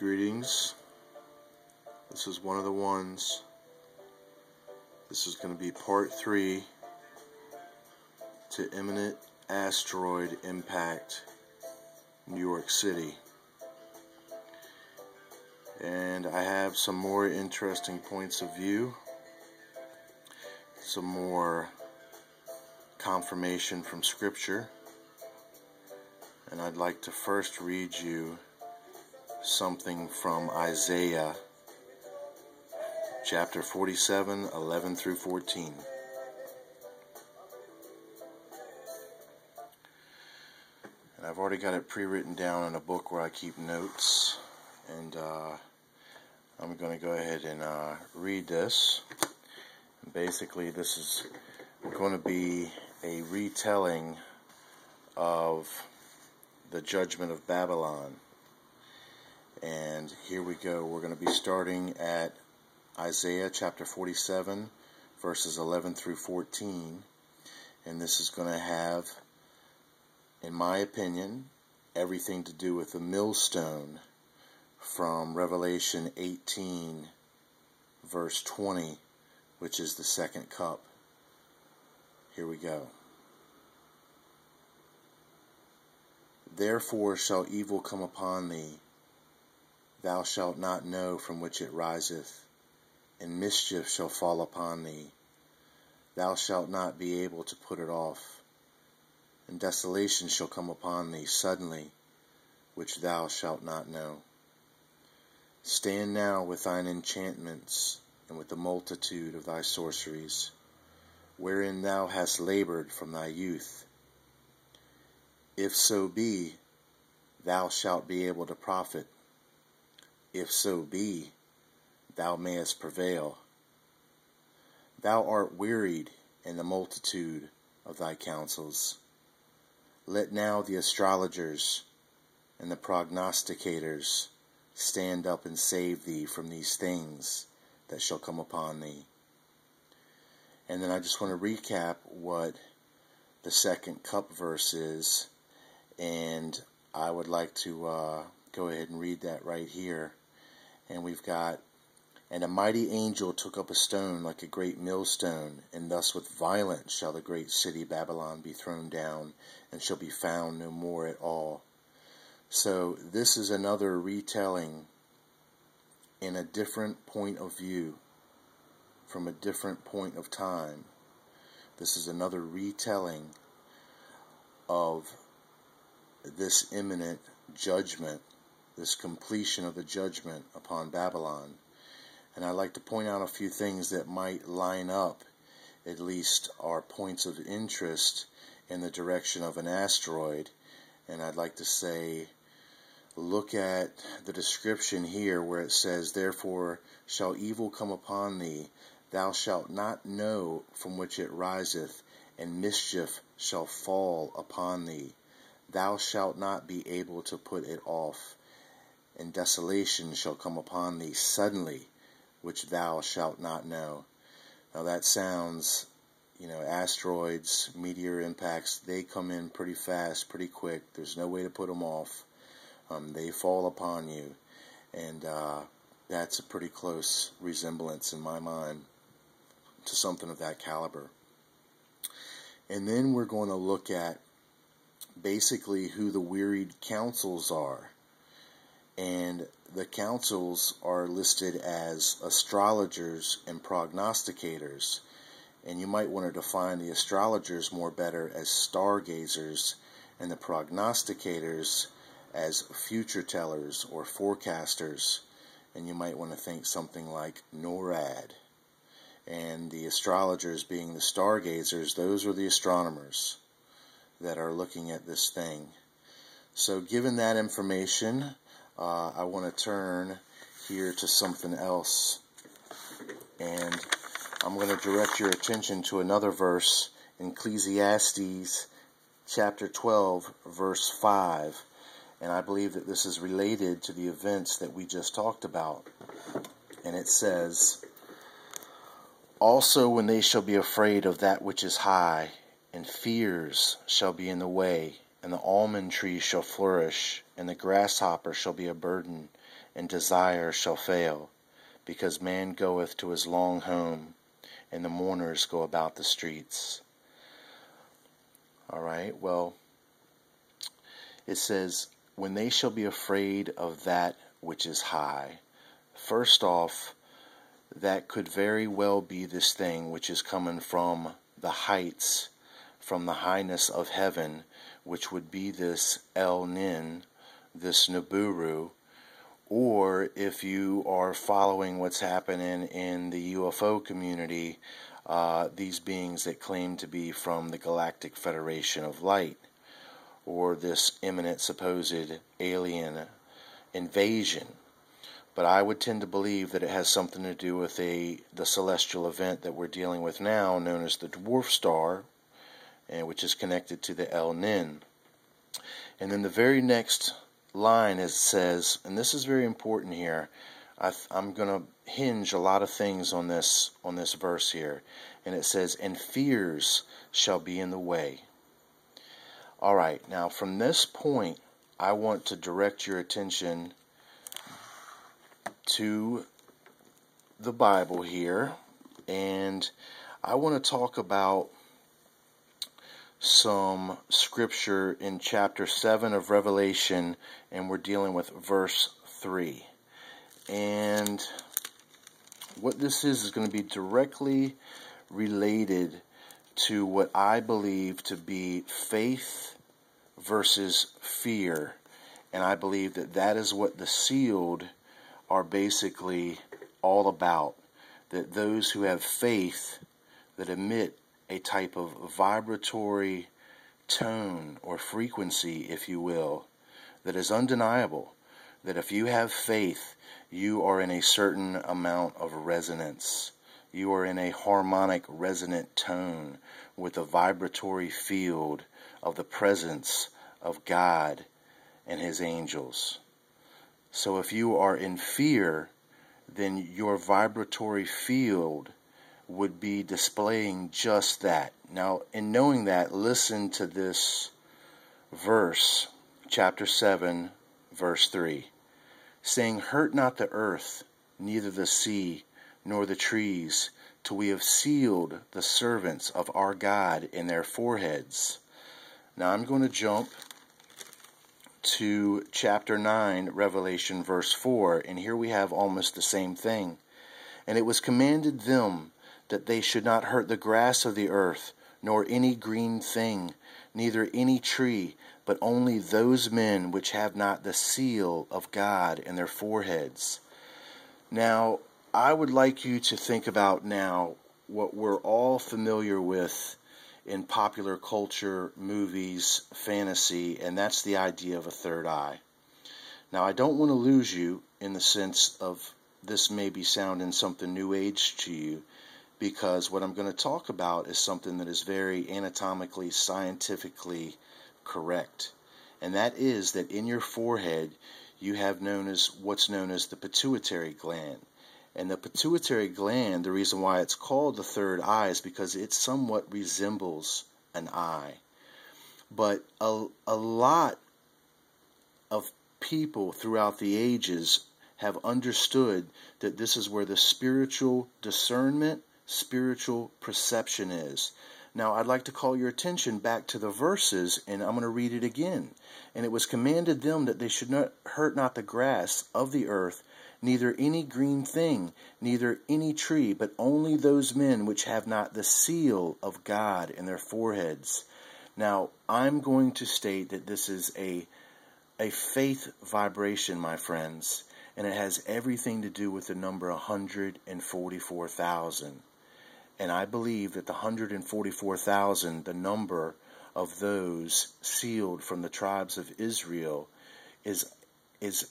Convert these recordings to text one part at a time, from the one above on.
Greetings. This is one of the ones. This is going to be part 3 to imminent asteroid impact New York City. And I have some more interesting points of view, some more confirmation from Scripture, and I'd like to first read you something from Isaiah chapter 47, 11 through 14. And I've already got it pre-written down in a book where I keep notes, and I'm going to go ahead and read this. And basically, this is going to be a retelling of the judgment of Babylon. And here we go. We're going to be starting at Isaiah chapter 47, verses 11 through 14. And this is going to have, in my opinion, everything to do with the millstone from Revelation 18, verse 20, which is the second cup. Here we go. Therefore shall evil come upon thee. Thou shalt not know from which it riseth, and mischief shall fall upon thee. Thou shalt not be able to put it off, and desolation shall come upon thee suddenly, which thou shalt not know. Stand now with thine enchantments, and with the multitude of thy sorceries, wherein thou hast labored from thy youth. If so be, thou shalt be able to profit. If so be, thou mayest prevail. Thou art wearied in the multitude of thy counsels. Let now the astrologers and the prognosticators stand up and save thee from these things that shall come upon thee. And then I just want to recap what the second cup verse is, and I would like to go ahead and read that right here. And we've got, and a mighty angel took up a stone like a great millstone, and thus with violence shall the great city Babylon be thrown down, and shall be found no more at all. So this is another retelling in a different point of view, from a different point of time. This is another retelling of this imminent judgment, this completion of the judgment upon Babylon. And I'd like to point out a few things that might line up, at least our points of interest, in the direction of an asteroid. And I'd like to say, look at the description here where it says, therefore shall evil come upon thee, thou shalt not know from which it riseth, and mischief shall fall upon thee. Thou shalt not be able to put it off, and desolation shall come upon thee suddenly, which thou shalt not know. Now that sounds, asteroids, meteor impacts, they come in pretty fast, pretty quick. There's no way to put them off. They fall upon you. And that's a pretty close resemblance in my mind to something of that caliber. And then we're going to look at basically who the wearied councils are. And the councils are listed as astrologers and prognosticators. And you might want to define the astrologers more better as stargazers, and the prognosticators as future tellers or forecasters. And you might want to think something like NORAD. And the astrologers being the stargazers, those are the astronomers that are looking at this thing. So given that information, I want to turn here to something else. And I'm going to direct your attention to another verse in Ecclesiastes chapter 12, verse 5. And I believe that this is related to the events that we just talked about. And it says, also when they shall be afraid of that which is high, and fears shall be in the way, and the almond tree shall flourish, and the grasshopper shall be a burden, and desire shall fail, because man goeth to his long home, and the mourners go about the streets. All right, well, it says, when they shall be afraid of that which is high. First off, that could very well be this thing which is coming from the heights, from the highness of heaven, which would be this El Nin, this Nibiru, or if you are following what's happening in the UFO community, these beings that claim to be from the Galactic Federation of Light, or this imminent supposed alien invasion. But I would tend to believe that it has something to do with the celestial event that we're dealing with now, known as the dwarf star, and which is connected to the El Nin. And then the very next line, it says, and this is very important here, I'm going to hinge a lot of things on this verse here, and it says, and fears shall be in the way. All right, now from this point, I want to direct your attention to the Bible here, and I want to talk about some scripture in chapter 7 of Revelation, and we're dealing with verse 3. And what this is going to be directly related to what I believe to be faith versus fear. And I believe that that is what the sealed are basically all about. That those who have faith that emit a type of vibratory tone or frequency, if you will, that is undeniable. That if you have faith, you are in a certain amount of resonance. You are in a harmonic resonant tone with a vibratory field of the presence of God and His angels. So if you are in fear, then your vibratory field would be displaying just that. Now, in knowing that, listen to this verse, chapter 7, verse 3, saying, hurt not the earth, neither the sea, nor the trees, till we have sealed the servants of our God in their foreheads. Now I'm going to jump to chapter 9, Revelation, verse 4, and here we have almost the same thing. And it was commanded them that they should not hurt the grass of the earth, nor any green thing, neither any tree, but only those men which have not the seal of God in their foreheads. Now, I would like you to think about now what we're all familiar with in popular culture, movies, fantasy, and that's the idea of a third eye. Now, I don't want to lose you in the sense of this may be sounding something new age to you, because what I'm going to talk about is something that is very anatomically, scientifically correct. And that is that in your forehead, you have what's known as the pituitary gland. And the pituitary gland, the reason why it's called the third eye is because it somewhat resembles an eye. But a lot of people throughout the ages have understood that this is where the spiritual discernment, spiritual perception is. Now, I'd like to call your attention back to the verses, and I'm going to read it again. And it was commanded them that they should not hurt not the grass of the earth, neither any green thing, neither any tree, but only those men which have not the seal of God in their foreheads. Now, I'm going to state that this is a faith vibration, my friends, and it has everything to do with the number 144,000. And I believe that the 144,000, the number of those sealed from the tribes of Israel, is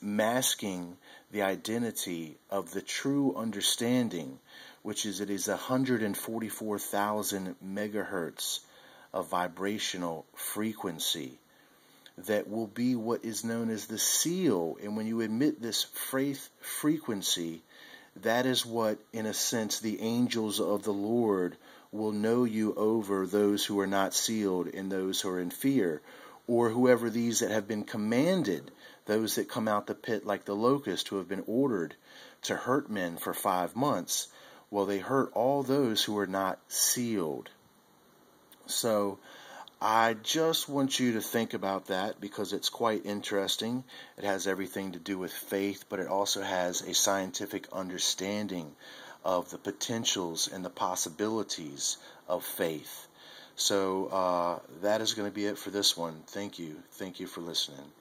masking the identity of the true understanding, which is it is 144,000 megahertz of vibrational frequency that will be what is known as the seal. And when you emit this faith frequency, that is what, in a sense, the angels of the Lord will know you over those who are not sealed and those who are in fear. Or whoever these that have been commanded, those that come out the pit like the locust, who have been ordered to hurt men for 5 months, well, they hurt all those who are not sealed. So I just want you to think about that, because it's quite interesting. It has everything to do with faith, but it also has a scientific understanding of the potentials and the possibilities of faith. So that is going to be it for this one. Thank you. Thank you for listening.